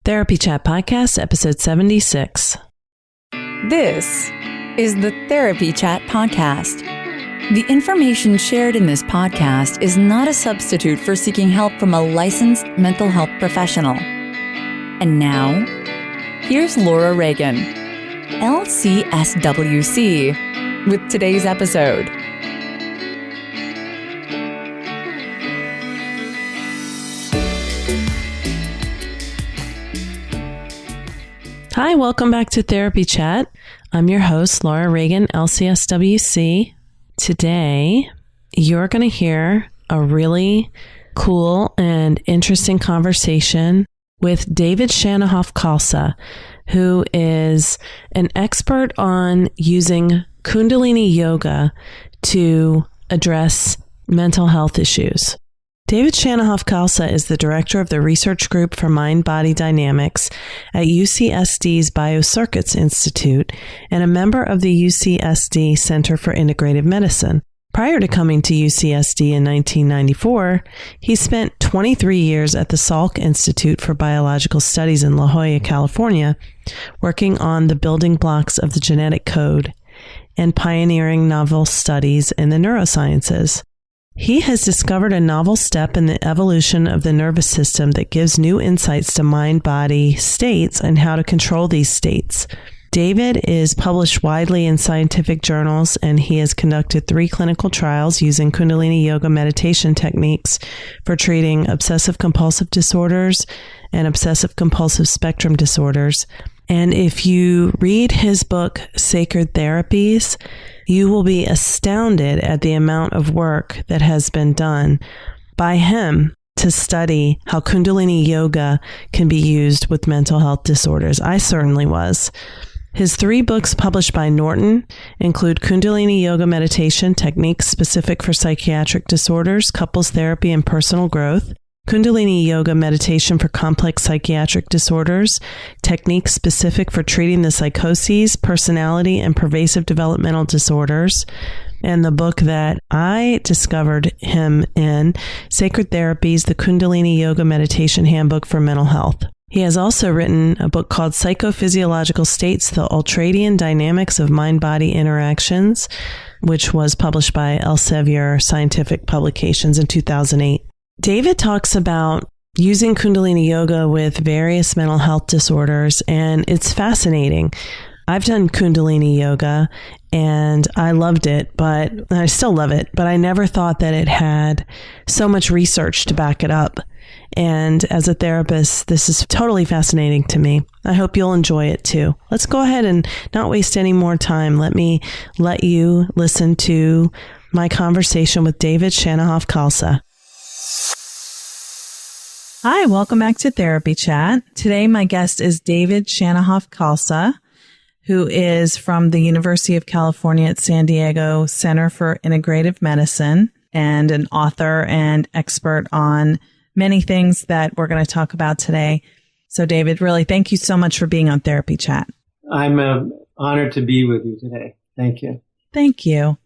Therapy Chat Podcast, episode 76. This is the Therapy Chat Podcast. The information shared in this podcast is not a substitute for seeking help from a licensed mental health professional. And now, here's Laura Reagan, LCSW-C, with today's episode. Hi, welcome back to Therapy Chat. I'm your host, Laura Reagan, LCSW-C. Today, you're going to hear a really cool and interesting conversation with David Shannahoff-Khalsa, who is an expert on using Kundalini Yoga to address mental health issues. David Shannahoff-Khalsa is the director of the Research Group for Mind-Body Dynamics at UCSD's BioCircuits Institute and a member of the UCSD Center for Integrative Medicine. Prior to coming to UCSD in 1994, he spent 23 years at the Salk Institute for Biological Studies in La Jolla, California, working on the building blocks of the genetic code and pioneering novel studies in the neurosciences. He has discovered a novel step in the evolution of the nervous system that gives new insights to mind-body states and how to control these states. David is published widely in scientific journals, and he has conducted 3 clinical trials using Kundalini Yoga meditation techniques for treating obsessive compulsive disorders and obsessive compulsive spectrum disorders. And if you read his book, Sacred Therapies, you will be astounded at the amount of work that has been done by him to study how Kundalini Yoga can be used with mental health disorders. I certainly was. His 3 books published by Norton include Kundalini Yoga Meditation Techniques Specific for Psychiatric Disorders, Couples Therapy, and Personal Growth, Kundalini Yoga Meditation for Complex Psychiatric Disorders, Techniques Specific for Treating the Psychoses, Personality, and Pervasive Developmental Disorders, and the book that I discovered him in, Sacred Therapies, the Kundalini Yoga Meditation Handbook for Mental Health. He has also written a book called Psychophysiological States, the Ultradian Dynamics of Mind-Body Interactions, which was published by Elsevier Scientific Publications in 2008. David talks about using Kundalini Yoga with various mental health disorders, and it's fascinating. I've done Kundalini Yoga, and I loved it, but I still love it, but I never thought that it had so much research to back it up. And as a therapist, this is totally fascinating to me. I hope you'll enjoy it too. Let's go ahead and not waste any more time. Let me let you listen to my conversation with David Shannahoff-Khalsa. Hi, welcome back to Therapy Chat. Today, my guest is David Shannahoff-Khalsa, who is from the University of California at San Diego Center for Integrative Medicine and an author and expert on many things that we're going to talk about today. So, David, really, thank you so much for being on Therapy Chat. I'm honored to be with you today. Thank you. Thank you.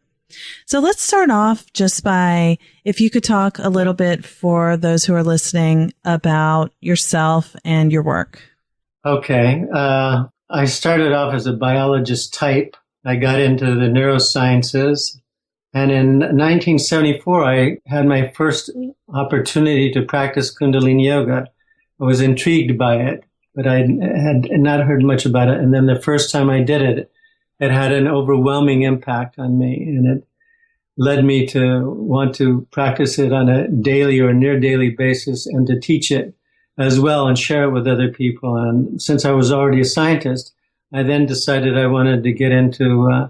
So let's start off just by, if you could talk a little bit for those who are listening about yourself and your work. Okay. I started off as a biologist type. I got into the neurosciences. And in 1974, I had my first opportunity to practice Kundalini Yoga. I was intrigued by it, but I had not heard much about it. And then the first time I did it, it had an overwhelming impact on me, and it led me to want to practice it on a daily or near daily basis and to teach it as well and share it with other people. And since I was already a scientist, I then decided I wanted to get into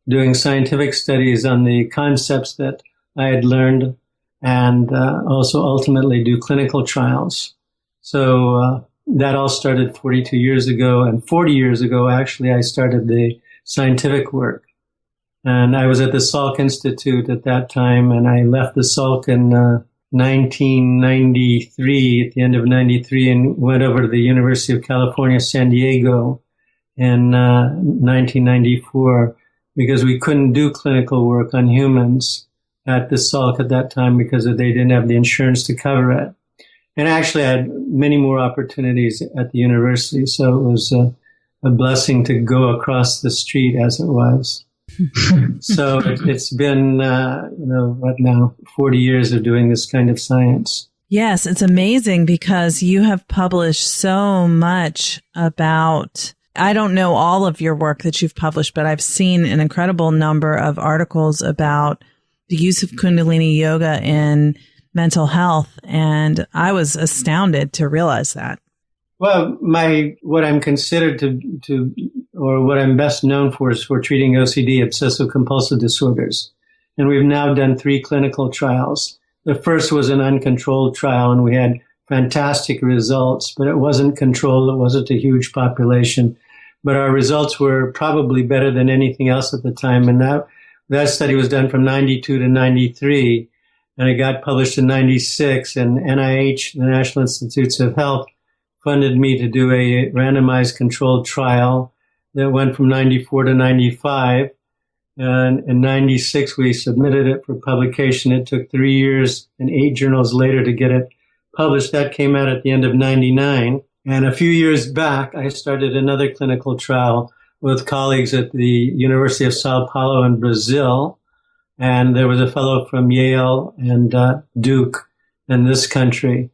doing scientific studies on the concepts that I had learned and also ultimately do clinical trials. So that all started 42 years ago, and 40 years ago, actually, I started the scientific work. And I was at the Salk Institute at that time, and I left the Salk in 1993, at the end of 93, and went over to the University of California, San Diego in 1994, because we couldn't do clinical work on humans at the Salk at that time because they didn't have the insurance to cover it. And actually I had many more opportunities at the university. So it was a blessing to go across the street, as it was. So it's been, 40 years of doing this kind of science. Yes, it's amazing because you have published so much about, I don't know all of your work that you've published, but I've seen an incredible number of articles about the use of Kundalini Yoga in mental health. And I was astounded to realize that. Well, what I'm considered or what I'm best known for is for treating OCD, obsessive compulsive disorders. And we've now done 3 clinical trials. The first was an uncontrolled trial, and we had fantastic results, but it wasn't controlled. It wasn't a huge population, but our results were probably better than anything else at the time. And that study was done from 92 to 93, and it got published in 96, and NIH, the National Institutes of Health, funded me to do a randomized controlled trial that went from 94 to 95. And in 96, we submitted it for publication. It took 3 years and 8 journals later to get it published. That came out at the end of 99. And a few years back, I started another clinical trial with colleagues at the University of Sao Paulo in Brazil. And there was a fellow from Yale and Duke in this country.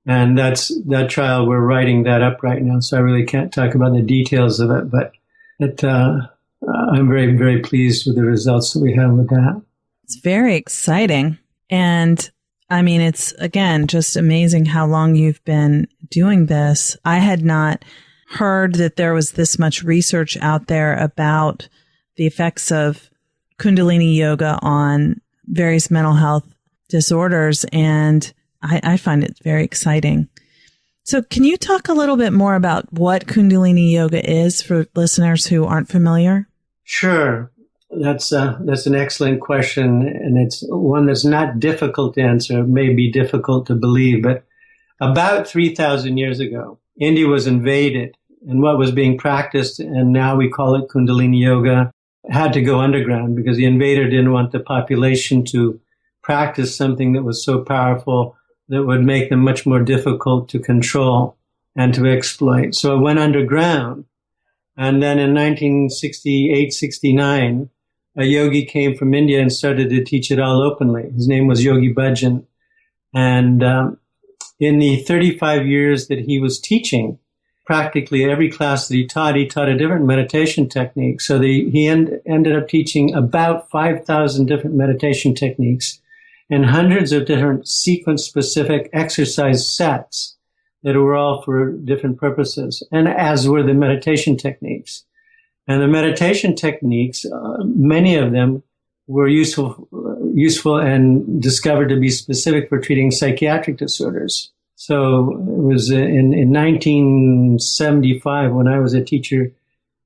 And that trial, we're writing that up right now. So I really can't talk about the details of it, but I'm very, very pleased with the results that we have with that. It's very exciting. And I mean, it's, again, just amazing how long you've been doing this. I had not heard that there was this much research out there about the effects of Kundalini Yoga on various mental health disorders. And I find it very exciting. So can you talk a little bit more about what Kundalini Yoga is for listeners who aren't familiar? Sure. That's an excellent question, and it's one that's not difficult to answer. It may be difficult to believe, but about 3,000 years ago, India was invaded, and what was being practiced, and now we call it Kundalini Yoga, had to go underground because the invader didn't want the population to practice something that was so powerful that would make them much more difficult to control and to exploit. So it went underground. And then in 1968, 69, a yogi came from India and started to teach it all openly. His name was Yogi Bhajan. And in the 35 years that he was teaching, practically every class that he taught a different meditation technique. So he ended up teaching about 5,000 different meditation techniques and hundreds of different sequence-specific exercise sets that were all for different purposes, and as were the meditation techniques. And the meditation techniques, many of them were useful and discovered to be specific for treating psychiatric disorders. So it was in 1975 when I was a teacher,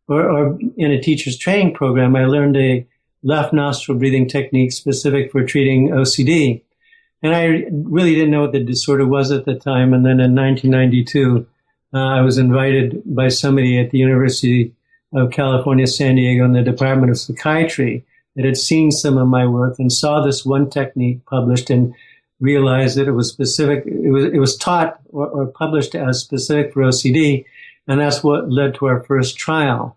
or in a teacher's training program, I learned a left nostril breathing technique specific for treating OCD. And I really didn't know what the disorder was at the time. And then in 1992, I was invited by somebody at the University of California, San Diego, in the Department of Psychiatry that had seen some of my work and saw this one technique published and realized that it was specific. It was taught or published as specific for OCD. And that's what led to our first trial.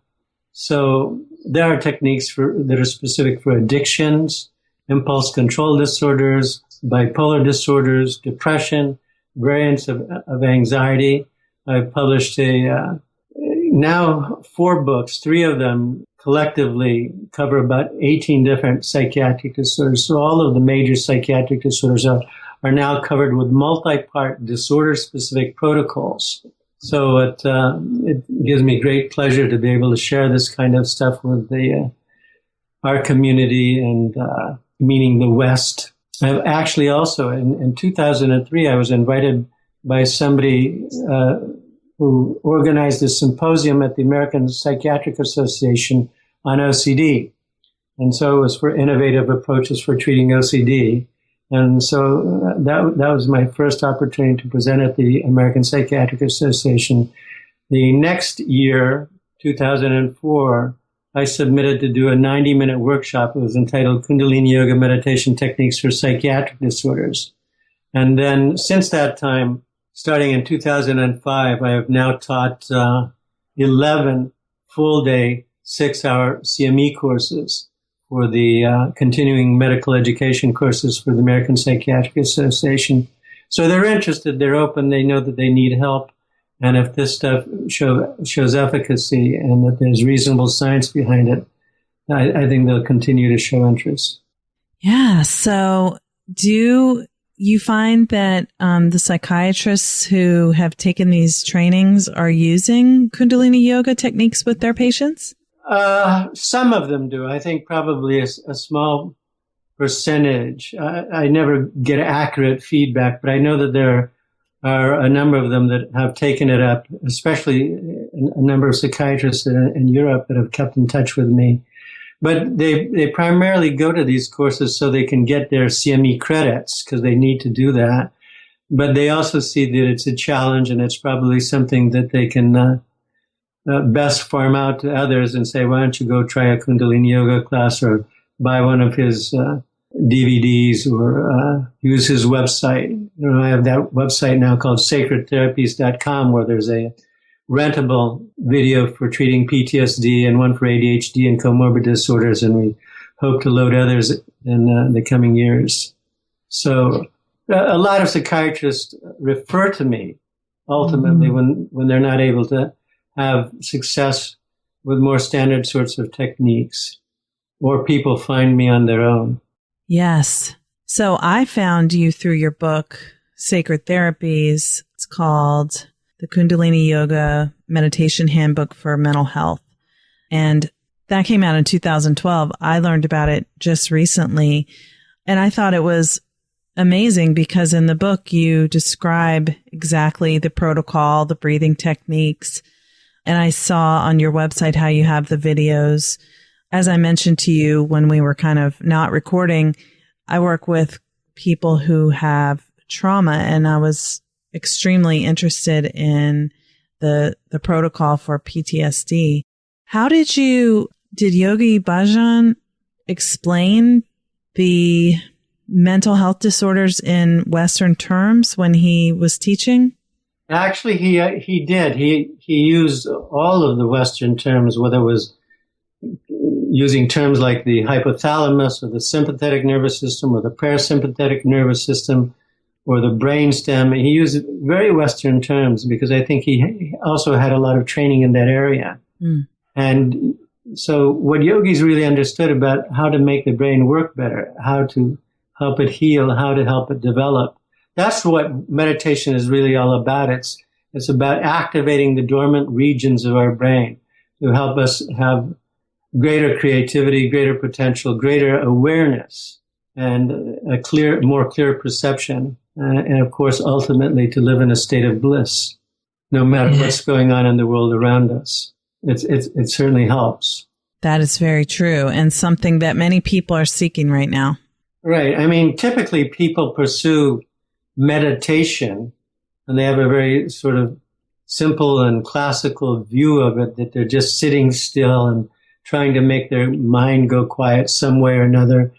So there are techniques that are specific for addictions, impulse control disorders, bipolar disorders, depression, variants of anxiety. I've published now 4 books. 3 of them collectively cover about 18 different psychiatric disorders. So all of the major psychiatric disorders are now covered with multi-part disorder-specific protocols. So it gives me great pleasure to be able to share this kind of stuff with our community and meaning the West. I've actually also, in 2003, I was invited by somebody who organized a symposium at the American Psychiatric Association on OCD. And so it was for innovative approaches for treating OCD. And so that was my first opportunity to present at the American Psychiatric Association. The next year, 2004, I submitted to do a 90-minute workshop. It was entitled Kundalini Yoga Meditation Techniques for Psychiatric Disorders. And then since that time, starting in 2005, I have now taught 11 full-day, 6-hour CME courses for the continuing medical education courses for the American Psychiatric Association. So they're interested, they're open, they know that they need help. And if this stuff shows efficacy and that there's reasonable science behind it, I think they'll continue to show interest. Yeah. So do you find that the psychiatrists who have taken these trainings are using Kundalini Yoga techniques with their patients? Some of them do. I think probably a small percentage. I never get accurate feedback, but I know that there are a number of them that have taken it up, especially a number of psychiatrists in Europe that have kept in touch with me. But they primarily go to these courses so they can get their CME credits because they need to do that. But they also see that it's a challenge and it's probably something that they can best farm out to others and say, why don't you go try a Kundalini Yoga class or buy one of his DVDs or use his website. You know, I have that website now called sacredtherapies.com where there's a rentable video for treating PTSD and one for ADHD and comorbid disorders, and we hope to load others in the coming years. So a lot of psychiatrists refer to me ultimately when they're not able to have success with more standard sorts of techniques, or people find me on their own. Yes. So I found you through your book, Sacred Therapies. It's called The Kundalini Yoga Meditation Handbook for Mental Health. And that came out in 2012. I learned about it just recently. And I thought it was amazing because in the book, you describe exactly the protocol, the breathing techniques. And I saw on your website how you have the videos. As I mentioned to you when we were kind of not recording, I work with people who have trauma, and I was extremely interested in the protocol for PTSD. How did Yogi Bhajan explain the mental health disorders in Western terms when he was teaching? Actually, he did. He used all of the Western terms, whether it was using terms like the hypothalamus or the sympathetic nervous system or the parasympathetic nervous system or the brainstem. He used very Western terms because I think he also had a lot of training in that area. And so what yogis really understood about how to make the brain work better, how to help it heal, how to help it develop. That's what meditation is really all about. It's about activating the dormant regions of our brain to help us have greater creativity, greater potential, greater awareness, and a more clear perception. And of course, ultimately to live in a state of bliss, no matter what's going on in the world around us. It certainly helps. That is very true, and something that many people are seeking right now. Right. I mean, typically people pursue meditation, and they have a very sort of simple and classical view of it, that they're just sitting still and trying to make their mind go quiet some way or another.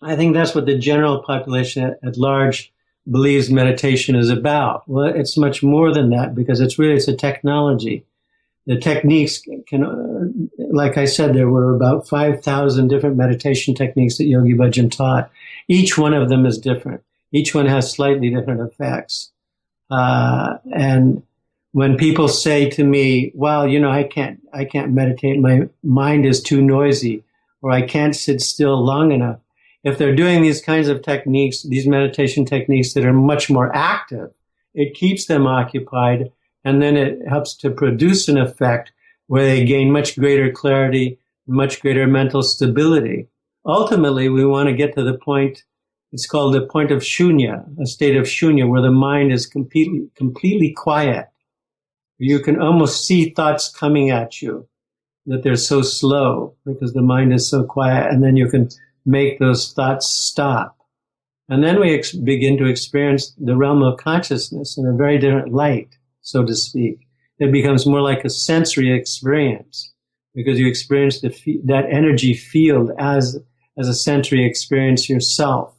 I think that's what the general population at large believes meditation is about. Well, it's much more than that because it's a technology. The techniques can, like I said, there were about 5,000 different meditation techniques that Yogi Bhajan taught. Each one of them is different. Each one has slightly different effects. And when people say to me, well, I can't meditate. My mind is too noisy, or I can't sit still long enough. If they're doing these kinds of techniques, these meditation techniques that are much more active, it keeps them occupied, and then it helps to produce an effect where they gain much greater clarity, much greater mental stability. Ultimately, we want to get to the point, it's called the point of shunya, a state of shunya, where the mind is completely quiet. You can almost see thoughts coming at you, that they're so slow because the mind is so quiet, and then you can make those thoughts stop. And then we begin to experience the realm of consciousness in a very different light, so to speak. It becomes more like a sensory experience because you experience that energy field as a sensory experience yourself.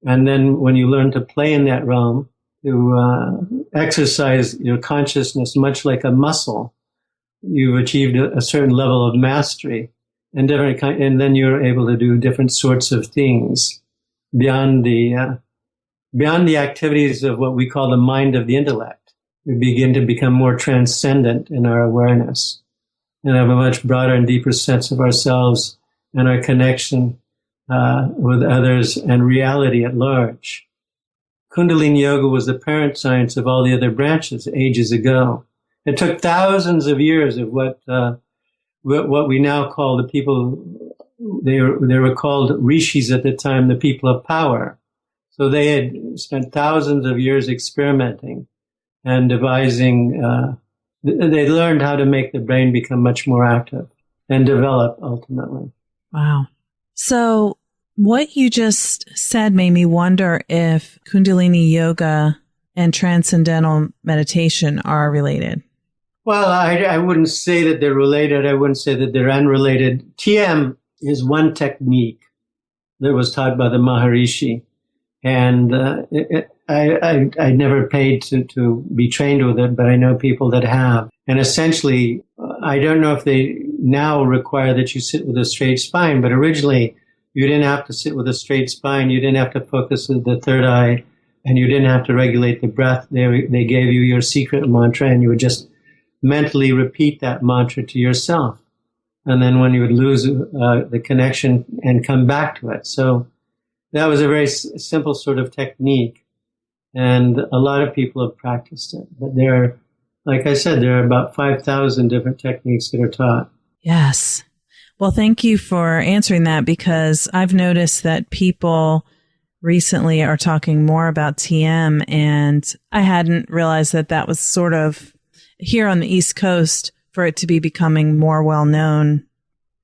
And then when you learn to play in that realm, to exercise your consciousness much like a muscle, you've achieved a certain level of mastery, and then you're able to do different sorts of things beyond the activities of what we call the mind of the intellect. We begin to become more transcendent in our awareness and have a much broader and deeper sense of ourselves and our connection with others and reality at large. Kundalini Yoga was the parent science of all the other branches ages ago. It took thousands of years of what we now call the people, they were called rishis at the time, the people of power. So they had spent thousands of years experimenting and devising. They learned how to make the brain become much more active and develop ultimately. Wow. So what you just said made me wonder if Kundalini Yoga and Transcendental meditation are related. Well, I wouldn't say that they're related. I wouldn't say that they're unrelated. TM is one technique that was taught by the Maharishi. And I never paid to be trained with it, but I know people that have. And essentially, I don't know if they now require that you sit with a straight spine, but originally you didn't have to sit with a straight spine. You didn't have to focus with the third eye, and you didn't have to regulate the breath. They gave you your secret mantra, and you would just mentally repeat that mantra to yourself. And then when you would lose the connection and come back to it. So that was a very simple sort of technique. And a lot of people have practiced it. But like I said, there are about 5,000 different techniques that are taught. Yes. Well, thank you for answering that, because I've noticed that people recently are talking more about TM, and I hadn't realized that that was sort of here on the East Coast for it to be becoming more well known.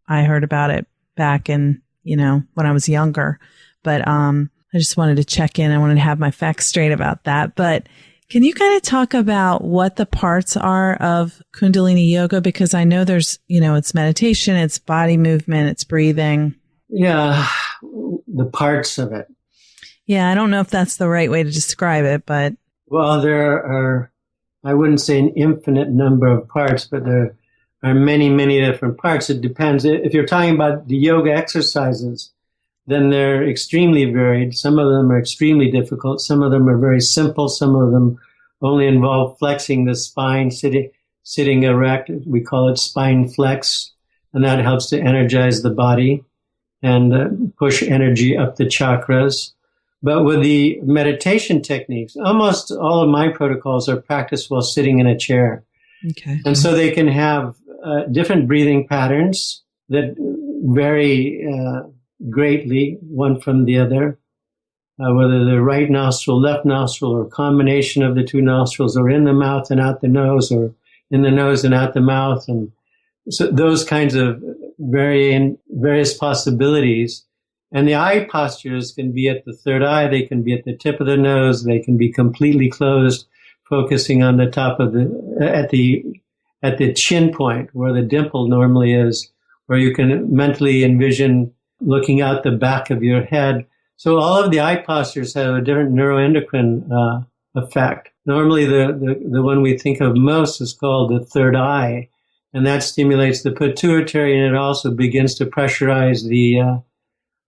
I heard about it back in, when I was younger, but I just wanted to check in. I wanted to have my facts straight about that. But can you kind of talk about what the parts are of Kundalini Yoga? Because I know there's, it's meditation, it's body movement, it's breathing. Yeah, the parts of it. Yeah, I don't know if that's the right way to describe it, but. Well, there are, I wouldn't say an infinite number of parts, but there are many, many different parts. It depends. If you're talking about the yoga exercises, then they're extremely varied. Some of them are extremely difficult. Some of them are very simple. Some of them only involve flexing the spine, sitting erect. We call it spine flex, and that helps to energize the body and push energy up the chakras. But with the meditation techniques, almost all of my protocols are practiced while sitting in a chair. Okay. And so they can have different breathing patterns that vary greatly one from the other, whether the right nostril, left nostril, or a combination of the two nostrils, or in the mouth and out the nose, or in the nose and out the mouth. And so those kinds of various possibilities. And the eye postures can be at the third eye. They can be at the tip of the nose. They can be completely closed, focusing on the top of at the chin point where the dimple normally is, or you can mentally envision looking out the back of your head. So all of the eye postures have a different neuroendocrine effect. Normally the one we think of most is called the third eye, and that stimulates the pituitary, and it also begins to pressurize the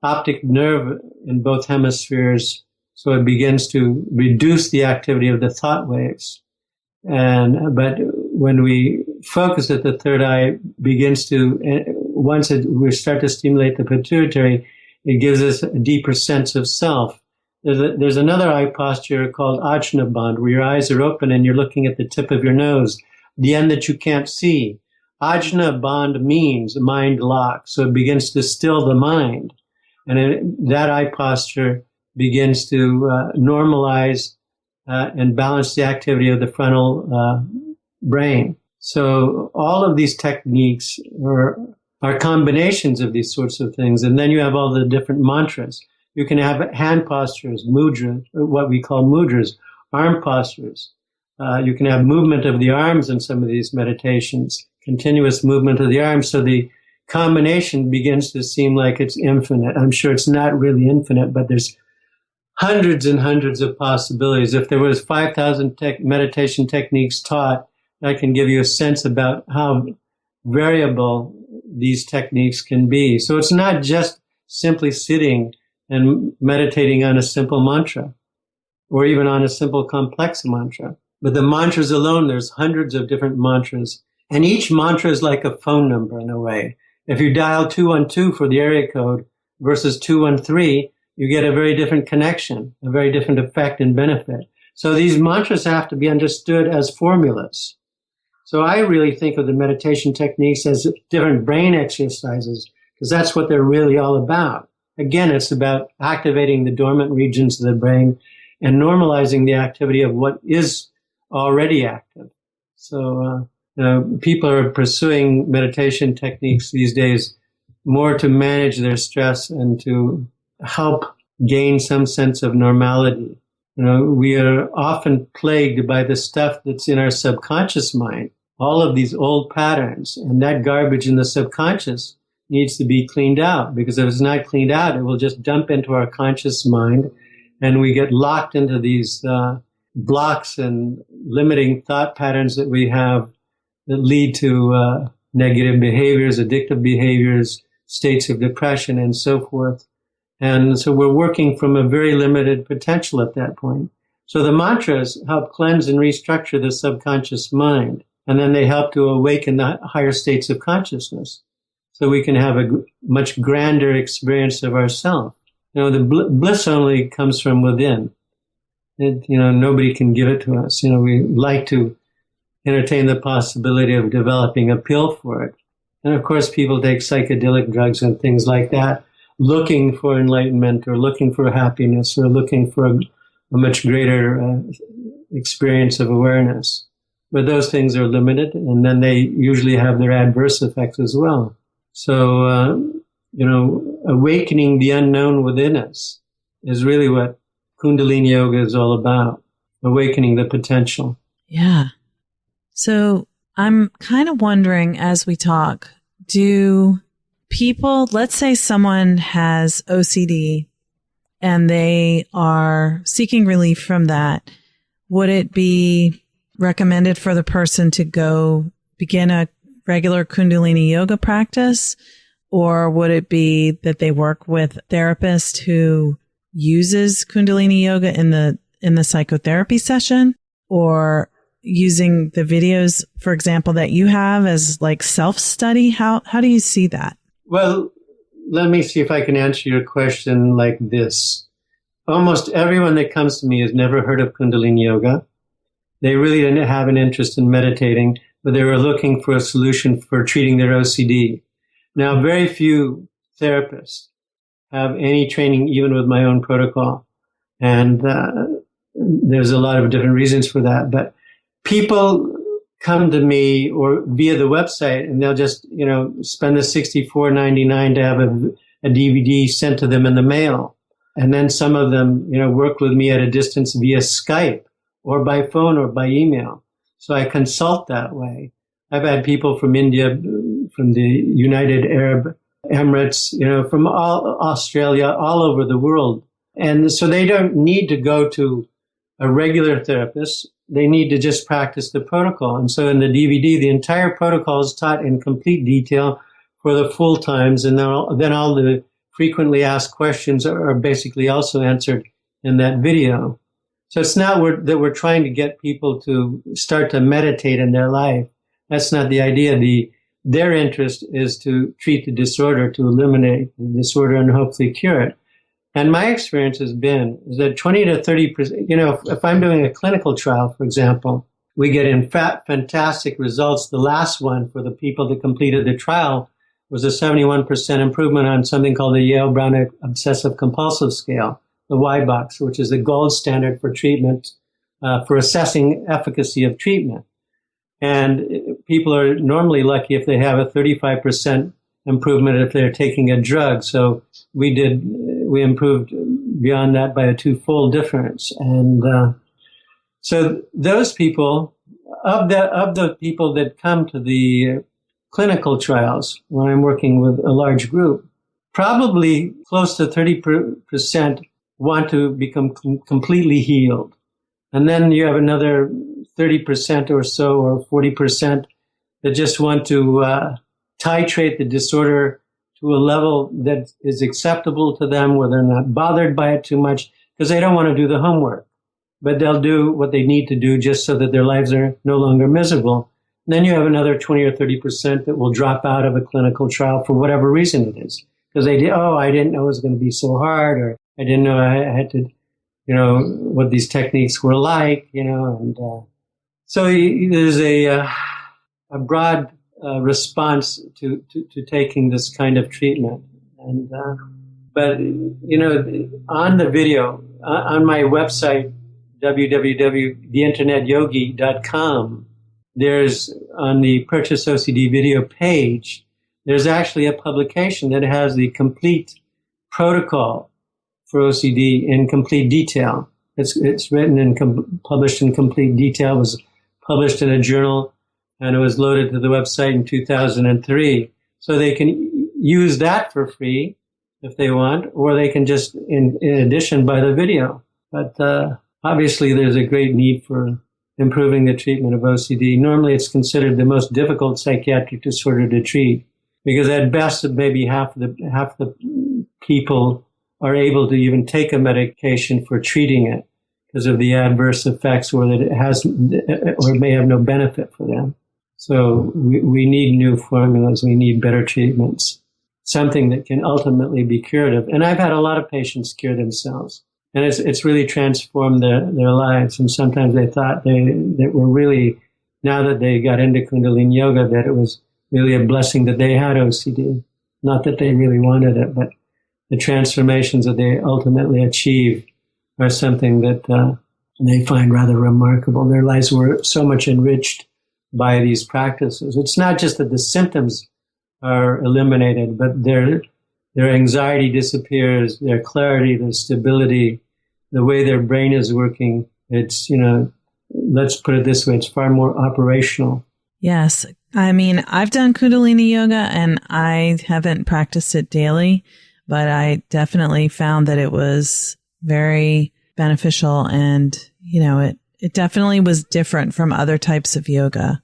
optic nerve in both hemispheres, so it begins to reduce the activity of the thought waves. But when we focus at the third eye, begins to we start to stimulate the pituitary, it gives us a deeper sense of self. There's another eye posture called Ajna Bandh, where your eyes are open and you're looking at the tip of your nose, the end that you can't see. Ajna Bandh means mind lock, so it begins to still the mind. And that eye posture begins to normalize and balance the activity of the frontal brain. So all of these techniques are combinations of these sorts of things. And then you have all the different mantras. You can have hand postures, mudras, what we call mudras, arm postures. You can have movement of the arms in some of these meditations, continuous movement of the arms. So the combination begins to seem like it's infinite. I'm sure it's not really infinite, but there's hundreds and hundreds of possibilities. If there was 5,000 meditation techniques taught, I can give you a sense about how variable these techniques can be. So it's not just simply sitting and meditating on a simple mantra or even on a simple complex mantra. But the mantras alone, there's hundreds of different mantras. And each mantra is like a phone number in a way. If you dial 212 for the area code versus 213, you get a very different connection, a very different effect and benefit. So these mantras have to be understood as formulas. So I really think of the meditation techniques as different brain exercises, because that's what they're really all about. Again, it's about activating the dormant regions of the brain and normalizing the activity of what is already active. So people are pursuing meditation techniques these days more to manage their stress and to help gain some sense of normality. We are often plagued by the stuff that's in our subconscious mind, all of these old patterns, and that garbage in the subconscious needs to be cleaned out, because if it's not cleaned out, it will just dump into our conscious mind, and we get locked into these blocks and limiting thought patterns that we have that lead to negative behaviors, addictive behaviors, states of depression, and so forth. And so we're working from a very limited potential at that point. So the mantras help cleanse and restructure the subconscious mind, and then they help to awaken the higher states of consciousness, so we can have a much grander experience of ourselves. The bliss only comes from within. Nobody can give it to us. We like to entertain the possibility of developing a pill for it. And of course, people take psychedelic drugs and things like that, looking for enlightenment or looking for happiness or looking for a much greater experience of awareness. But those things are limited, and then they usually have their adverse effects as well. So, awakening the unknown within us is really what Kundalini Yoga is all about, awakening the potential. Yeah. So I'm kind of wondering, as we talk, do people, let's say someone has OCD and they are seeking relief from that, would it be recommended for the person to go begin a regular Kundalini Yoga practice? Or would it be that they work with a therapist who uses Kundalini Yoga in the psychotherapy session, or using the videos, for example, that you have as like self-study? How do you see that? Well, let me see if I can answer your question like this. Almost everyone that comes to me has never heard of Kundalini Yoga. They really didn't have an interest in meditating, but they were looking for a solution for treating their OCD. Now, very few therapists have any training, even with my own protocol. And there's a lot of different reasons for that. But people come to me or via the website, and they'll just, spend the $64.99 to have a DVD sent to them in the mail. And then some of them, work with me at a distance via Skype or by phone or by email. So I consult that way. I've had people from India, from the United Arab Emirates, from Australia, all over the world. And so they don't need to go to a regular therapist. They need to just practice the protocol. And so in the DVD, the entire protocol is taught in complete detail for the full times. And then all the frequently asked questions are basically also answered in that video. So it's not that we're trying to get people to start to meditate in their life. That's not the idea. Their interest is to treat the disorder, to eliminate the disorder and hopefully cure it. And my experience has been is that 20 to 30%, if I'm doing a clinical trial, for example, we get in fantastic results. The last one for the people that completed the trial was a 71% improvement on something called the Yale-Brown Obsessive Compulsive Scale, the Y-box, which is the gold standard for treatment, for assessing efficacy of treatment. And people are normally lucky if they have a 35% improvement if they're taking a drug. So we improved beyond that by a twofold difference. And so those people, of the people that come to the clinical trials, when I'm working with a large group, probably close to 30% want to become completely healed. And then you have another 30% or so, or 40% that just want to titrate the disorder to a level that is acceptable to them, where they're not bothered by it too much, because they don't want to do the homework. But they'll do what they need to do just so that their lives are no longer miserable. And then you have another 20 or 30% that will drop out of a clinical trial for whatever reason it is. Because I didn't know it was going to be so hard, or I didn't know I had to, what these techniques were like, and so there's a broad response to taking this kind of treatment. And but on the video on my website, www.theinternetyogi.com, there's on the Purchase OCD video page, there's actually a publication that has the complete protocol for OCD in complete detail. It's written and published in complete detail. It was published in a journal, and it was loaded to the website in 2003. So they can use that for free if they want, or they can just, in addition, buy the video. But obviously, there's a great need for improving the treatment of OCD. Normally, it's considered the most difficult psychiatric disorder to treat, because at best, maybe half the people are able to even take a medication for treating it because of the adverse effects, or that it has, or it may have no benefit for them. So we need new formulas. We need better treatments, something that can ultimately be curative. And I've had a lot of patients cure themselves, and it's really transformed their lives. And sometimes they thought that were really, now that they got into Kundalini Yoga, that it was really a blessing that they had OCD. Not that they really wanted it, but the transformations that they ultimately achieve are something that they find rather remarkable. Their lives were so much enriched by these practices. It's not just that the symptoms are eliminated, but their anxiety disappears, their clarity, their stability, the way their brain is working. It's, let's put it this way, it's far more operational. Yes. I mean, I've done Kundalini Yoga and I haven't practiced it daily, but I definitely found that it was very beneficial, and, it definitely was different from other types of yoga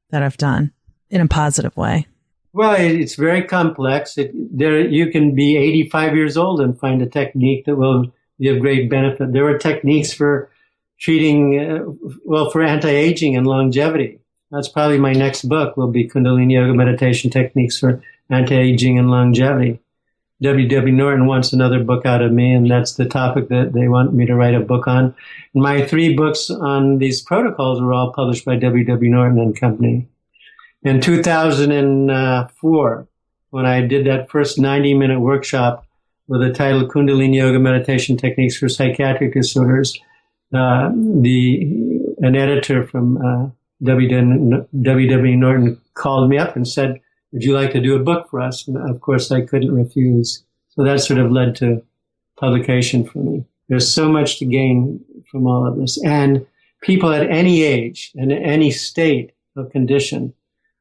that I've done in a positive way. Well, it's very complex. You can be 85 years old and find a technique that will be of great benefit. There are techniques for treating, for anti-aging and longevity. That's probably my next book, will be Kundalini Yoga meditation techniques for anti-aging and longevity. W.W. Norton wants another book out of me, and that's the topic that they want me to write a book on. And my 3 books on these protocols were all published by W.W. Norton and Company. In 2004, when I did that first 90-minute workshop with the title Kundalini Yoga Meditation Techniques for Psychiatric Disorders, an editor from W.W. Norton called me up and said, "Would you like to do a book for us?" And of course, I couldn't refuse. So that sort of led to publication for me. There's so much to gain from all of this. And people at any age and any state of condition.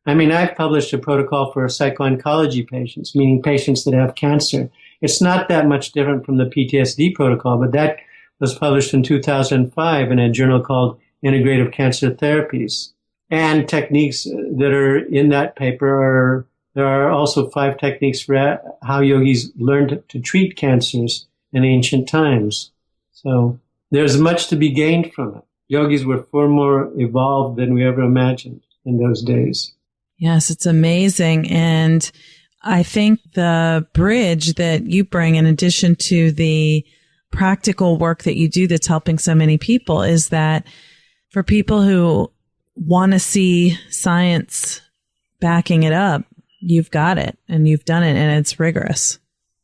I mean, I've published a protocol for psycho-oncology patients, meaning patients that have cancer. It's not that much different from the PTSD protocol, but that was published in 2005 in a journal called Integrative Cancer Therapies. And techniques that are in that paper there are also 5 techniques for how yogis learned to treat cancers in ancient times. So there's much to be gained from it. Yogis were far more evolved than we ever imagined in those days. Yes, it's amazing. And I think the bridge that you bring, in addition to the practical work that you do that's helping so many people, is that for people who want to see science backing it up, you've got it and you've done it, and it's rigorous.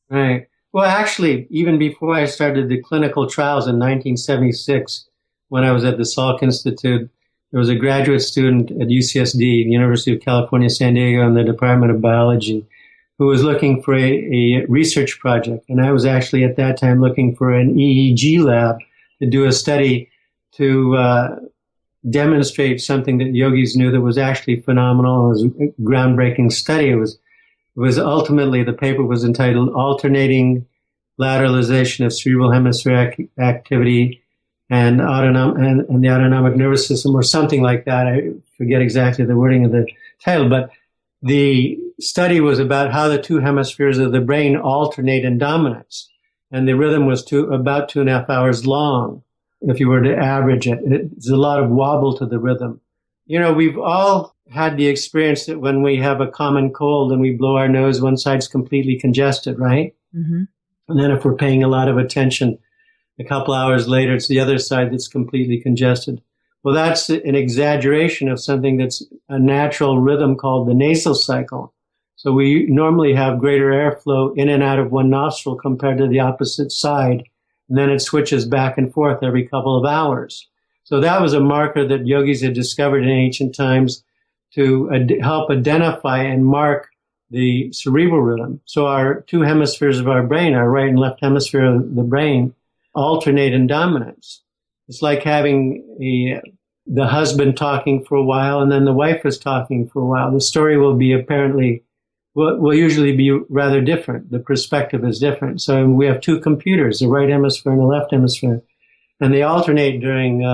Right. Well, actually, even before I started the clinical trials in 1976, when I was at the Salk Institute, there was a graduate student at UCSD, University of California, San Diego, in the Department of Biology, who was looking for a research project. And I was actually at that time looking for an EEG lab to do a study to demonstrate something that yogis knew that was actually phenomenal. It was a groundbreaking study. It was ultimately, the paper was entitled Alternating lateralization of cerebral hemispheric activity and the autonomic nervous system, or something like that. I forget exactly the wording of the title, but the study was about how the two hemispheres of the brain alternate in dominance. And the rhythm was about 2.5 hours long, if you were to average it. There's a lot of wobble to the rhythm. You know, we've all had the experience that when we have a common cold and we blow our nose, one side's completely congested, right? Mm-hmm. And then if we're paying a lot of attention, a couple hours later, it's the other side that's completely congested. Well, that's an exaggeration of something that's a natural rhythm called the nasal cycle. So we normally have greater airflow in and out of one nostril compared to the opposite side. And then it switches back and forth every couple of hours. So that was a marker that yogis had discovered in ancient times to help identify and mark the cerebral rhythm. So our two hemispheres of our brain, our right and left hemisphere of the brain, alternate in dominance. It's like having the husband talking for a while and then the wife is talking for a while. The story will usually be rather different. The perspective is different. So we have two computers, the right hemisphere and the left hemisphere, and they alternate during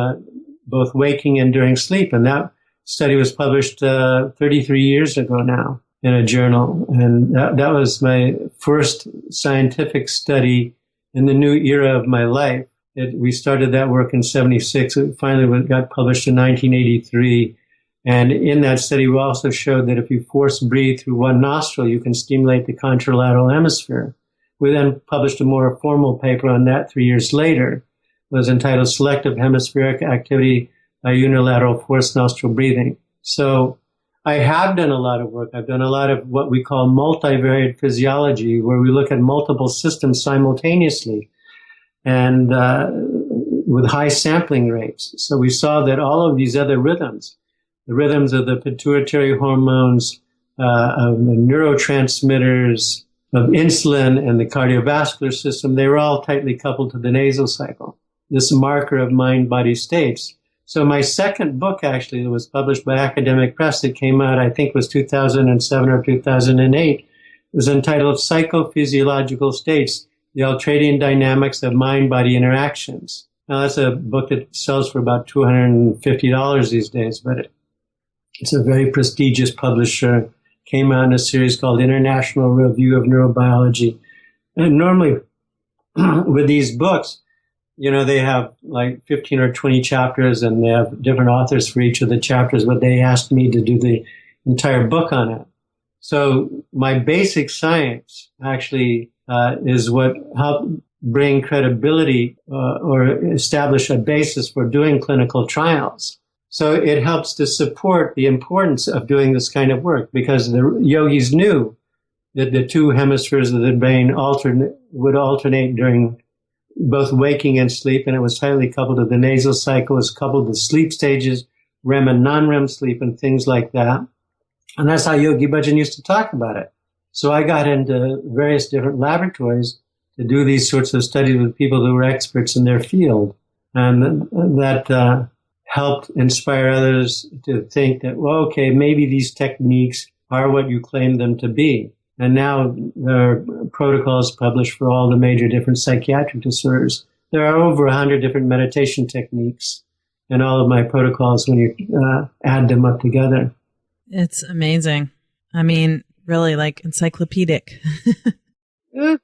both waking and during sleep. And that study was published 33 years ago now in a journal. And that was my first scientific study in the new era of my life. We started that work in 1976. It finally got published in 1983. And in that study, we also showed that if you force breathe through one nostril, you can stimulate the contralateral hemisphere. We then published a more formal paper on that 3 years later. It was entitled Selective Hemispheric Activity by Unilateral Forced Nostril Breathing. So I have done a lot of work. I've done a lot of what we call multivariate physiology, where we look at multiple systems simultaneously and with high sampling rates. So we saw that all of these other rhythms, the rhythms of the pituitary hormones, of the neurotransmitters, of insulin and the cardiovascular system, they were all tightly coupled to the nasal cycle, this marker of mind-body states. So my second book, actually, that was published by Academic Press that came out, I think was 2007 or 2008, was entitled Psychophysiological States, the Ultradian Dynamics of Mind-Body Interactions. Now, that's a book that sells for about $250 these days, but it's a very prestigious publisher. Came out in a series called International Review of Neurobiology. And normally, with these books, you know, they have like 15 or 20 chapters and they have different authors for each of the chapters, but they asked me to do the entire book on it. So my basic science actually is what helped bring credibility or establish a basis for doing clinical trials. So it helps to support the importance of doing this kind of work because the yogis knew that the two hemispheres of the brain would alternate during both waking and sleep, and it was tightly coupled to the nasal cycle, was coupled to sleep stages, REM and non-REM sleep, and things like that. And that's how Yogi Bhajan used to talk about it. So I got into various different laboratories to do these sorts of studies with people who were experts in their field. And that helped inspire others to think that, well, okay, maybe these techniques are what you claim them to be. And now there are protocols published for all the major different psychiatric disorders. There are over 100 different meditation techniques in all of my protocols when you add them up together. It's amazing. I mean, really like encyclopedic.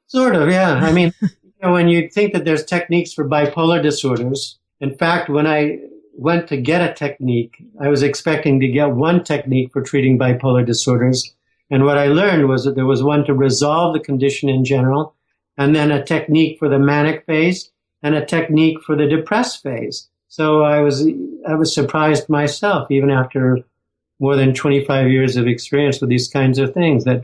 Sort of, yeah. I mean, when you think that there's techniques for bipolar disorders, in fact, when I went to get a technique, I was expecting to get one technique for treating bipolar disorders. And what I learned was that there was one to resolve the condition in general, and then a technique for the manic phase and a technique for the depressed phase. So I was surprised myself, even after more than 25 years of experience with these kinds of things, that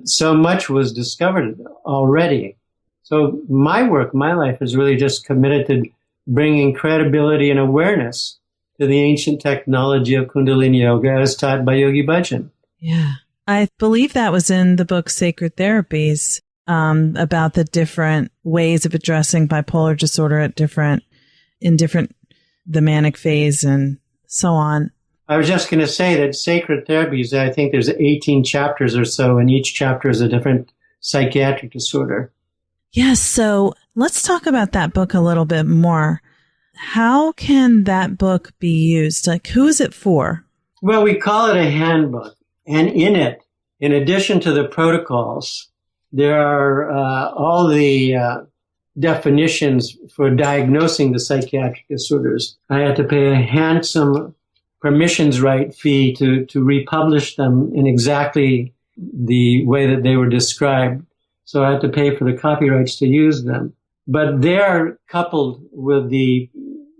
so much was discovered already. So my work, my life is really just committed to bringing credibility and awareness to the ancient technology of Kundalini Yoga as taught by Yogi Bhajan. Yeah. I believe that was in the book Sacred Therapies, about the different ways of addressing bipolar disorder the manic phase and so on. I was just going to say that Sacred Therapies, I think there's 18 chapters or so, and each chapter is a different psychiatric disorder. Yes. So let's talk about that book a little bit more. How can that book be used? Like, who is it for? Well, we call it a handbook. And in it, in addition to the protocols, there are all the definitions for diagnosing the psychiatric disorders. I had to pay a handsome permissions right fee to republish them in exactly the way that they were described. So I had to pay for the copyrights to use them. But they're coupled with the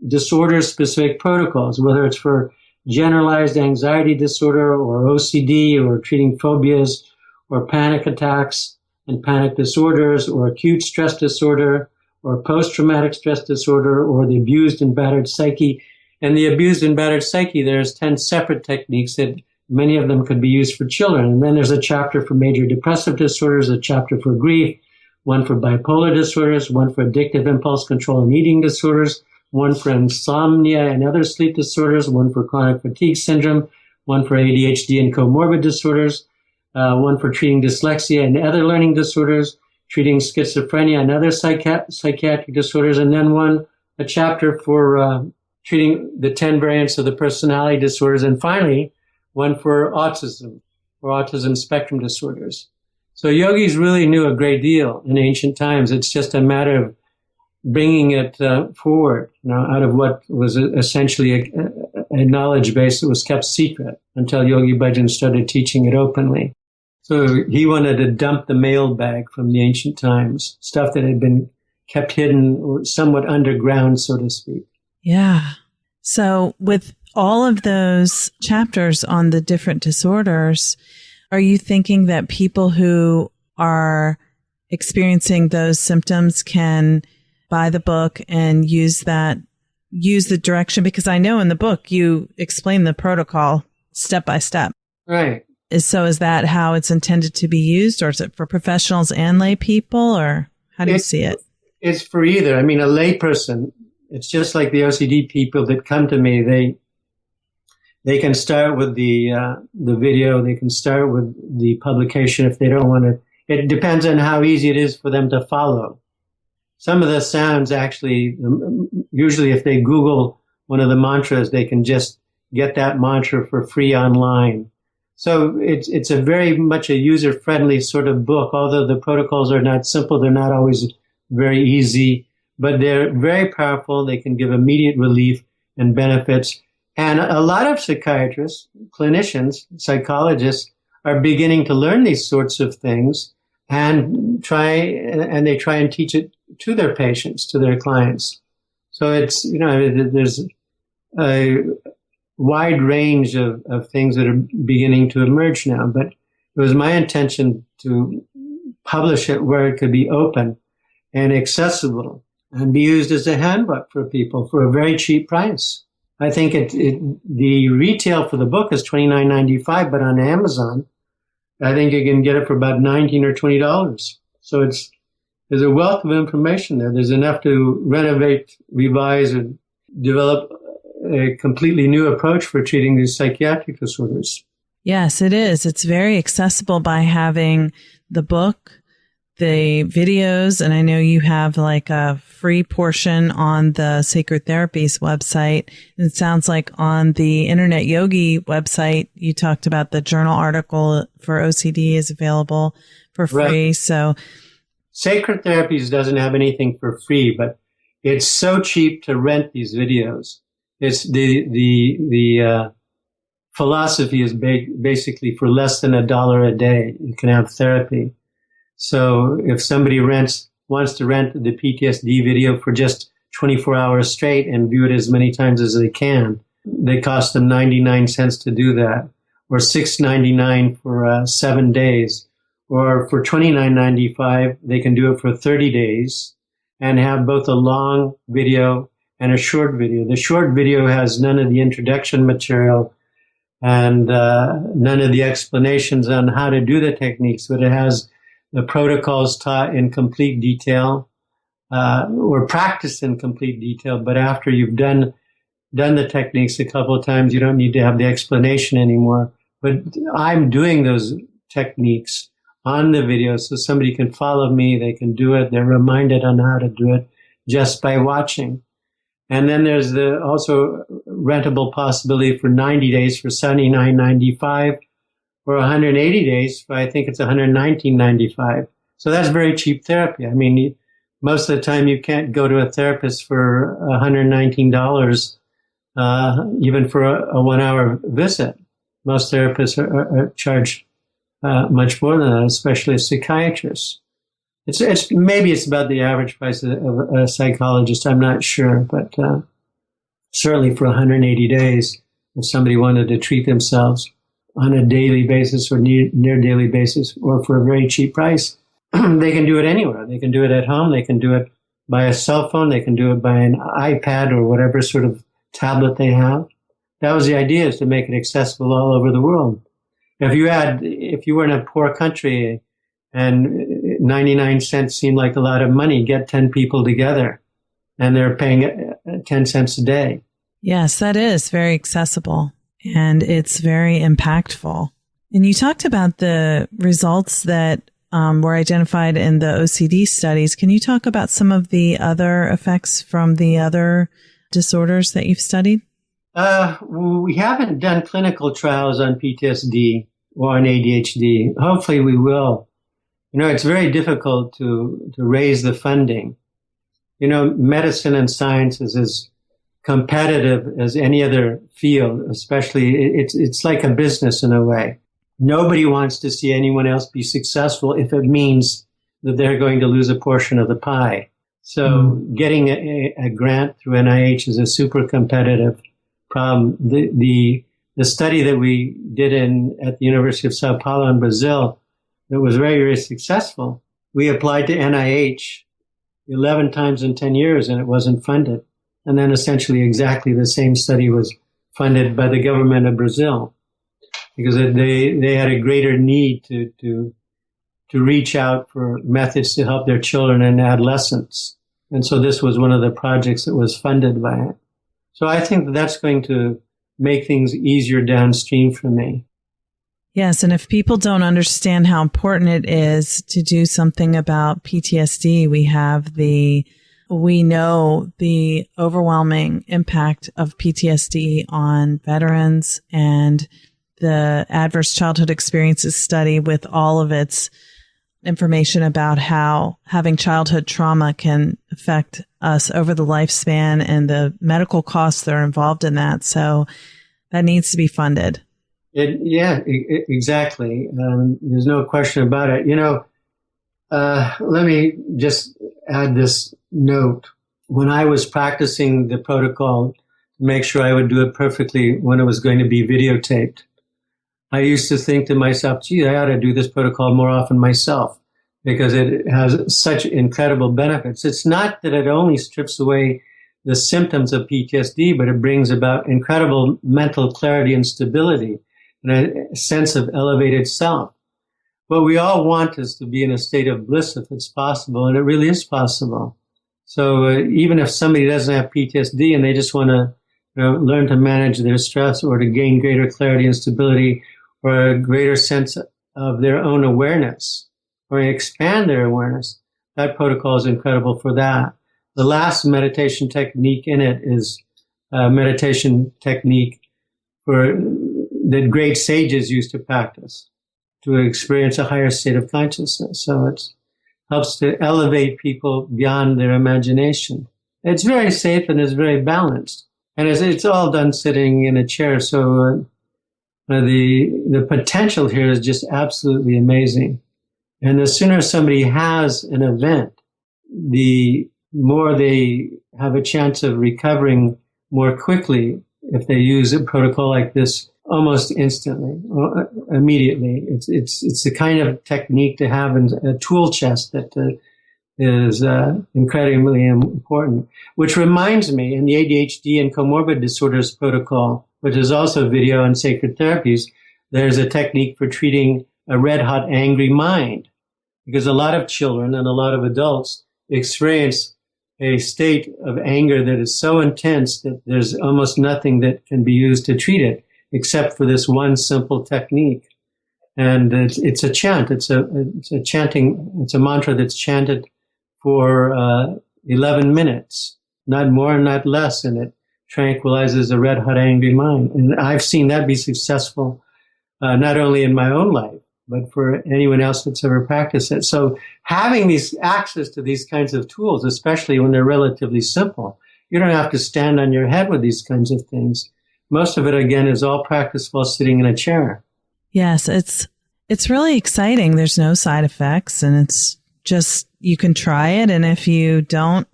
disorder-specific protocols, whether it's for generalized anxiety disorder or OCD or treating phobias or panic attacks and panic disorders or acute stress disorder or post-traumatic stress disorder or the abused and battered psyche. And the abused and battered psyche, there's 10 separate techniques that many of them could be used for children. And then there's a chapter for major depressive disorders, a chapter for grief, one for bipolar disorders, one for addictive impulse control and eating disorders, one for insomnia and other sleep disorders, one for chronic fatigue syndrome, one for ADHD and comorbid disorders, one for treating dyslexia and other learning disorders, treating schizophrenia and other psychiatric disorders, and then a chapter for treating the 10 variants of the personality disorders, and finally, one for autism or autism spectrum disorders. So yogis really knew a great deal in ancient times. It's just a matter of bringing it forward, out of what was essentially a knowledge base that was kept secret until Yogi Bhajan started teaching it openly. So he wanted to dump the mailbag from the ancient times, stuff that had been kept hidden or somewhat underground, so to speak. Yeah. So with all of those chapters on the different disorders, are you thinking that people who are experiencing those symptoms can buy the book and use the direction? Because I know in the book you explain the protocol step by step. Right. So is that how it's intended to be used, or is it for professionals and lay people, or how do you see it? It's for either. I mean, a lay person, it's just like the OCD people that come to me. They can start with the video. They can start with the publication if they don't want to. It depends on how easy it is for them to follow. Some of the sounds actually, usually if they Google one of the mantras, they can just get that mantra for free online. So it's a very much a user-friendly sort of book. Although the protocols are not simple, they're not always very easy, but they're very powerful. They can give immediate relief and benefits. And a lot of psychiatrists, clinicians, psychologists are beginning to learn these sorts of things and they try and teach it to their patients, to their clients. So it's, there's a wide range of things that are beginning to emerge now. But it was my intention to publish it where it could be open and accessible and be used as a handbook for people for a very cheap price. I think the retail for the book is $29.95, but on Amazon, I think you can get it for about $19 or $20. So there's a wealth of information there. There's enough to renovate, revise, and develop a completely new approach for treating these psychiatric disorders. Yes, it is. It's very accessible by having the book, the videos, and I know you have like a free portion on the Sacred Therapies website. It sounds like on the Internet Yogi website, you talked about the journal article for OCD is available for free. Right. So Sacred Therapies doesn't have anything for free, but it's so cheap to rent these videos. It's the philosophy is basically for less than $1 a day, you can have therapy. So if somebody wants to rent the PTSD video for just 24 hours straight and view it as many times as they can, they cost them 99 cents to do that, or $6.99 for 7 days, or for $29.95 they can do it for 30 days and have both a long video and a short video. The short video has none of the introduction material and none of the explanations on how to do the techniques, but it has the protocols taught in complete detail or practiced in complete detail. But after you've done the techniques a couple of times, you don't need to have the explanation anymore. But I'm doing those techniques on the video so somebody can follow me. They can do it. They're reminded on how to do it just by watching. And then there's the also rentable possibility for 90 days for $79.95 or 180 days for, I think it's $119.95. So that's very cheap therapy. I mean, most of the time you can't go to a therapist for $119, even for a 1 hour visit. Most therapists are charged much more than that, especially psychiatrists. It's maybe it's about the average price of a psychologist. I'm not sure, but certainly for 180 days, if somebody wanted to treat themselves on a daily basis or near daily basis, or for a very cheap price, they can do it anywhere. They can do it at home. They can do it by a cell phone. They can do it by an iPad or whatever sort of tablet they have. That was the idea, is to make it accessible all over the world. If you were in a poor country and 99 cents seemed like a lot of money, get 10 people together and they're paying 10 cents a day. Yes, that is very accessible and it's very impactful. And you talked about the results that were identified in the OCD studies. Can you talk about some of the other effects from the other disorders that you've studied? We haven't done clinical trials on PTSD or on ADHD. Hopefully we will. It's very difficult to raise the funding. Medicine and science is as competitive as any other field, especially it's like a business in a way. Nobody wants to see anyone else be successful if it means that they're going to lose a portion of the pie. So getting a grant through NIH is a super competitive problem. The study that we did at the University of Sao Paulo in Brazil, that was very, very successful. We applied to NIH 11 times in 10 years and it wasn't funded. And then essentially exactly the same study was funded by the government of Brazil because they had a greater need to reach out for methods to help their children and adolescents. And so this was one of the projects that was funded by it. So I think that's going to make things easier downstream for me. Yes, and if people don't understand how important it is to do something about PTSD, we know the overwhelming impact of PTSD on veterans, and the Adverse Childhood Experiences study with all of its information about how having childhood trauma can affect us over the lifespan and the medical costs that are involved in that. So that needs to be funded. Exactly. There's no question about it. Let me just add this note. When I was practicing the protocol to make sure I would do it perfectly when it was going to be videotaped, I used to think to myself, gee, I ought to do this protocol more often myself because it has such incredible benefits. It's not that it only strips away the symptoms of PTSD, but it brings about incredible mental clarity and stability and a sense of elevated self. What we all want is to be in a state of bliss if it's possible, and it really is possible. So even if somebody doesn't have PTSD and they just want to learn to manage their stress or to gain greater clarity and stability or a greater sense of their own awareness or expand their awareness, that protocol is incredible for that. The last meditation technique in it is a meditation technique that great sages used to practice to experience a higher state of consciousness. So it helps to elevate people beyond their imagination. It's very safe and it's very balanced. And it's all done sitting in a chair. So the potential here is just absolutely amazing. And the sooner somebody has an event, the more they have a chance of recovering more quickly if they use a protocol like this almost instantly, or immediately. It's the kind of technique to have in a tool chest that is incredibly important. Which reminds me, in the ADHD and comorbid disorders protocol, which is also video and sacred therapies, there's a technique for treating a red-hot angry mind. Because a lot of children and a lot of adults experience a state of anger that is so intense that there's almost nothing that can be used to treat it, except for this one simple technique. And it's a chant. It's a chanting. It's a mantra that's chanted for 11 minutes, not more, not less, and it tranquilizes a red hot angry mind. And I've seen that be successful, not only in my own life, but for anyone else that's ever practiced it. So having these access to these kinds of tools, especially when they're relatively simple, you don't have to stand on your head with these kinds of things. Most of it, again, is all practiced while sitting in a chair. Yes, it's really exciting. There's no side effects, and it's just, you can try it. And if you don't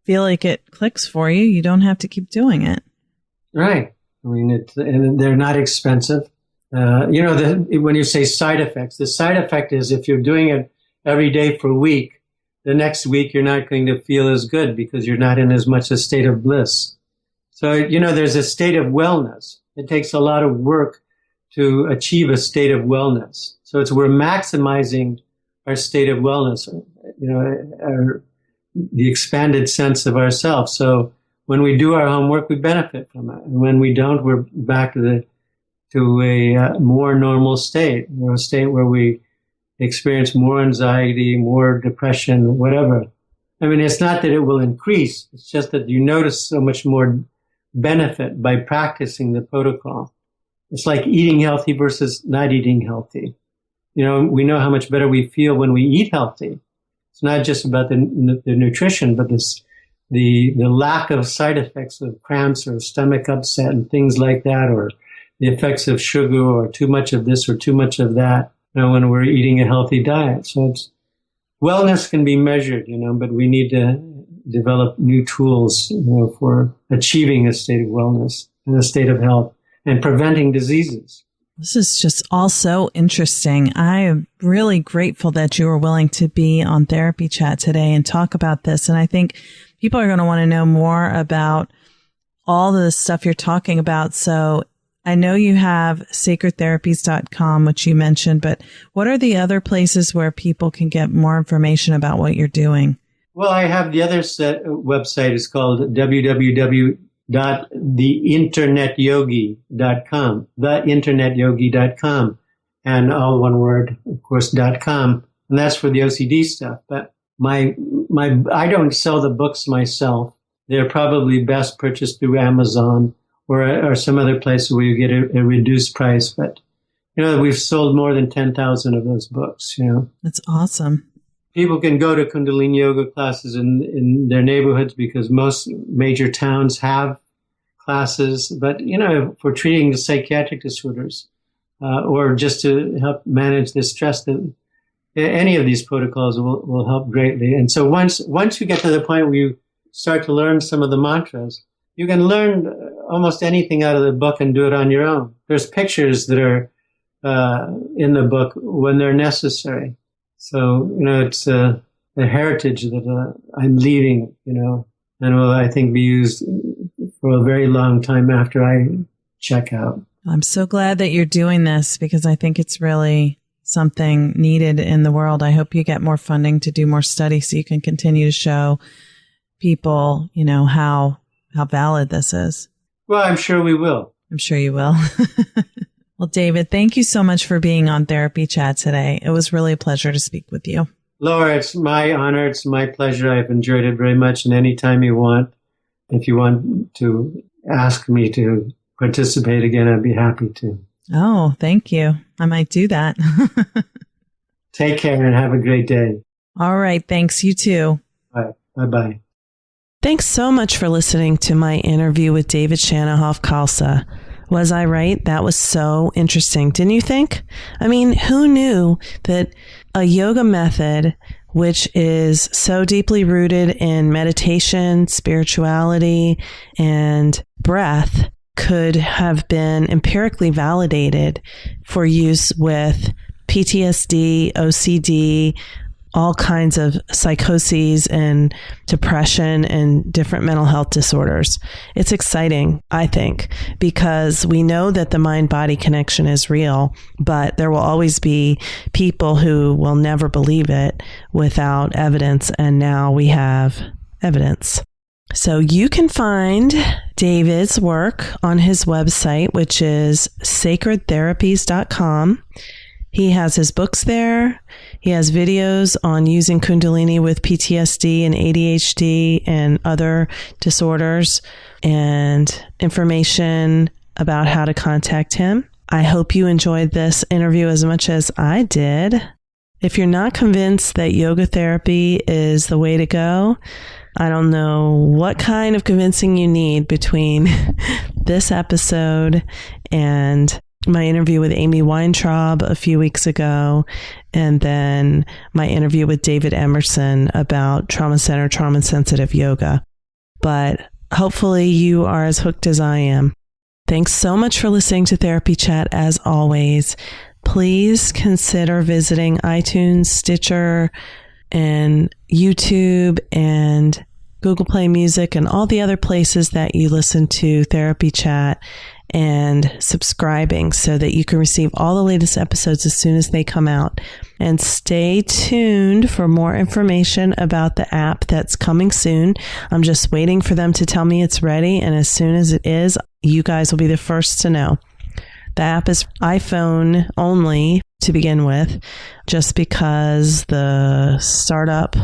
feel like it clicks for you, you don't have to keep doing it. Right. I mean, and they're not expensive. When you say side effects, the side effect is if you're doing it every day for a week, the next week you're not going to feel as good because you're not in as much a state of bliss. So, there's a state of wellness. It takes a lot of work to achieve a state of wellness. So we're maximizing our state of wellness, the expanded sense of ourselves. So when we do our homework, we benefit from it. And when we don't, we're back to a more normal state, a state where we experience more anxiety, more depression, whatever. I mean, it's not that it will increase. It's just that you notice so much more benefit by practicing the protocol. It's like eating healthy versus not eating healthy. We know how much better we feel when we eat healthy. It's not just about the nutrition, but the lack of side effects of cramps or stomach upset and things like that, or the effects of sugar or too much of this or too much of that, when we're eating a healthy diet. So wellness can be measured, but we need to develop new tools, for achieving a state of wellness and a state of health and preventing diseases. This is just all so interesting. I am really grateful that you were willing to be on Therapy Chat today and talk about this. And I think people are going to want to know more about all the stuff you're talking about. So I know you have sacredtherapies.com, which you mentioned, but what are the other places where people can get more information about what you're doing? Well, I have the other website is called www.theinternetyogi.com, theinternetyogi.com, and all one word, of course, .com, and that's for the OCD stuff. But I don't sell the books myself. They're probably best purchased through Amazon or some other place where you get a reduced price. But, we've sold more than 10,000 of those books, That's awesome. People can go to Kundalini Yoga classes in their neighborhoods because most major towns have classes. But, for treating the psychiatric disorders or just to help manage the stress, that any of these protocols will help greatly. And so once you get to the point where you start to learn some of the mantras, you can learn almost anything out of the book and do it on your own. There's pictures that are in the book when they're necessary. So, it's a heritage that I'm leaving, and will, I think, be used for a very long time after I check out. I'm so glad that you're doing this because I think it's really something needed in the world. I hope you get more funding to do more studies so you can continue to show people, how valid this is. Well, I'm sure we will. I'm sure you will. Well, David, thank you so much for being on Therapy Chat today. It was really a pleasure to speak with you. Laura, it's my honor. It's my pleasure. I've enjoyed it very much. And anytime you want, if you want to ask me to participate again, I'd be happy to. Oh, thank you. I might do that. Take care and have a great day. All right. Thanks. You too. Bye. Bye-bye. Thanks so much for listening to my interview with David Shannahoff-Khalsa. Was I right? That was so interesting, didn't you think? I mean, who knew that a yoga method, which is so deeply rooted in meditation, spirituality, and breath, could have been empirically validated for use with PTSD, OCD, all kinds of psychoses and depression and different mental health disorders. It's exciting, I think, because we know that the mind-body connection is real, but there will always be people who will never believe it without evidence, and now we have evidence. So you can find David's work on his website, which is sacredtherapies.com. He has his books there. He has videos on using Kundalini with PTSD and ADHD and other disorders, and information about how to contact him. I hope you enjoyed this interview as much as I did. If you're not convinced that yoga therapy is the way to go, I don't know what kind of convincing you need between this episode and my interview with Amy Weintraub a few weeks ago, and then my interview with David Emerson about trauma-centered, trauma-sensitive yoga. But hopefully you are as hooked as I am. Thanks so much for listening to Therapy Chat as always. Please consider visiting iTunes, Stitcher, and YouTube, and Google Play Music, and all the other places that you listen to Therapy Chat, and subscribing so that you can receive all the latest episodes as soon as they come out. And stay tuned for more information about the app that's coming soon. I'm just waiting for them to tell me it's ready, and as soon as it is, you guys will be the first to know. The app is iPhone only to begin with, just because the startup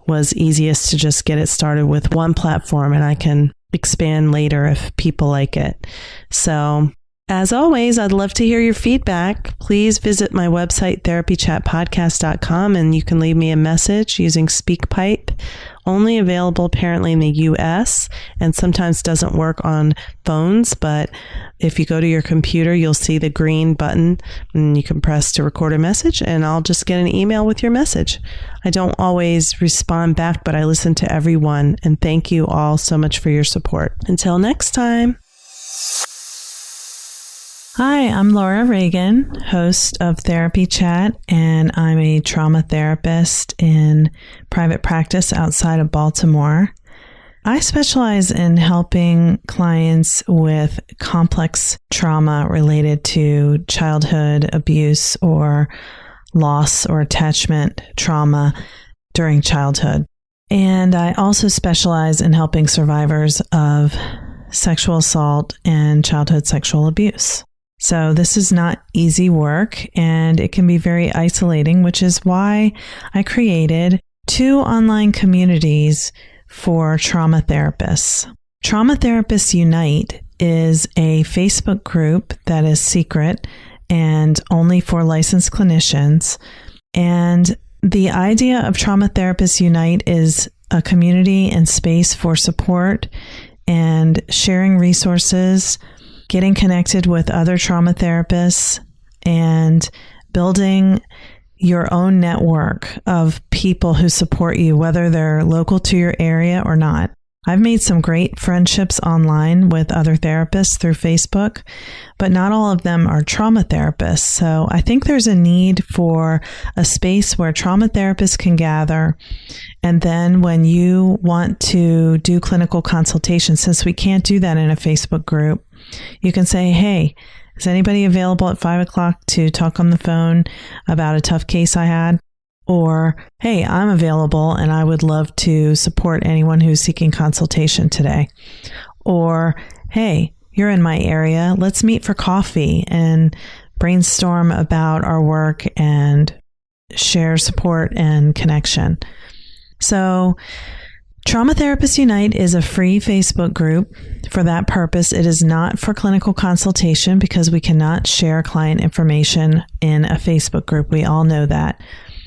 was easiest to just get it started with one platform, and I can expand later if people like it. So, as always, I'd love to hear your feedback. Please visit my website, therapychatpodcast.com, and you can leave me a message using SpeakPipe. Only available apparently in the US, and sometimes doesn't work on phones, but if you go to your computer, you'll see the green button and you can press to record a message, and I'll just get an email with your message. I don't always respond back, but I listen to everyone, and thank you all so much for your support. Until next time. Hi, I'm Laura Reagan, host of Therapy Chat, and I'm a trauma therapist in private practice outside of Baltimore. I specialize in helping clients with complex trauma related to childhood abuse or loss or attachment trauma during childhood. And I also specialize in helping survivors of sexual assault and childhood sexual abuse. So this is not easy work, and it can be very isolating, which is why I created 2 online communities for trauma therapists. Trauma Therapists Unite is a Facebook group that is secret and only for licensed clinicians. And the idea of Trauma Therapists Unite is a community and space for support and sharing resources, getting connected with other trauma therapists, and building your own network of people who support you, whether they're local to your area or not. I've made some great friendships online with other therapists through Facebook, but not all of them are trauma therapists. So I think there's a need for a space where trauma therapists can gather. And then when you want to do clinical consultation, since we can't do that in a Facebook group, you can say, hey, is anybody available at 5 o'clock to talk on the phone about a tough case I had? Or, hey, I'm available and I would love to support anyone who's seeking consultation today. Or, hey, you're in my area. Let's meet for coffee and brainstorm about our work and share support and connection. So, Trauma Therapists Unite is a free Facebook group for that purpose. It is not for clinical consultation because we cannot share client information in a Facebook group. We all know that.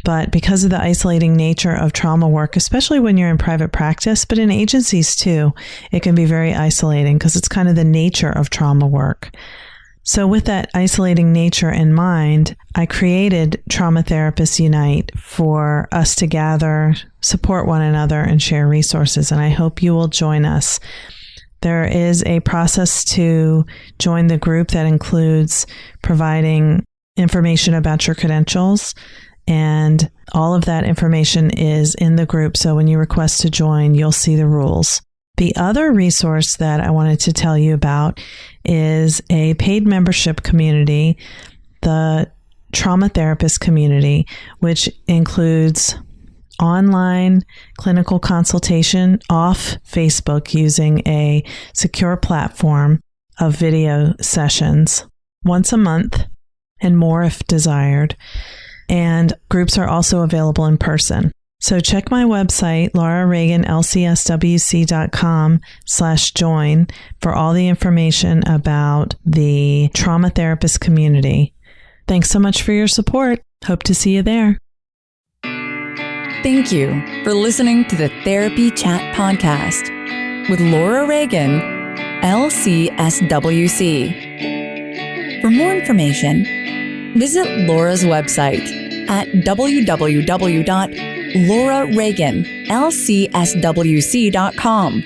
But because of the isolating nature of trauma work, especially when you're in private practice, but in agencies too, it can be very isolating because it's kind of the nature of trauma work. So with that isolating nature in mind, I created Trauma Therapists Unite for us to gather, support one another, and share resources. And I hope you will join us. There is a process to join the group that includes providing information about your credentials, and all of that information is in the group. So when you request to join, you'll see the rules. The other resource that I wanted to tell you about is a paid membership community, the Trauma Therapist Community, which includes online clinical consultation off Facebook using a secure platform of video sessions once a month. and more if desired. And groups are also available in person. So check my website, LauraReaganLCSW-C.com/join for all the information about the trauma therapist community. Thanks so much for your support. Hope to see you there. Thank you for listening to the Therapy Chat Podcast with Laura Reagan, LCSW-C. For more information, visit Laura's website at www.LauraReaganLCSW-C.com.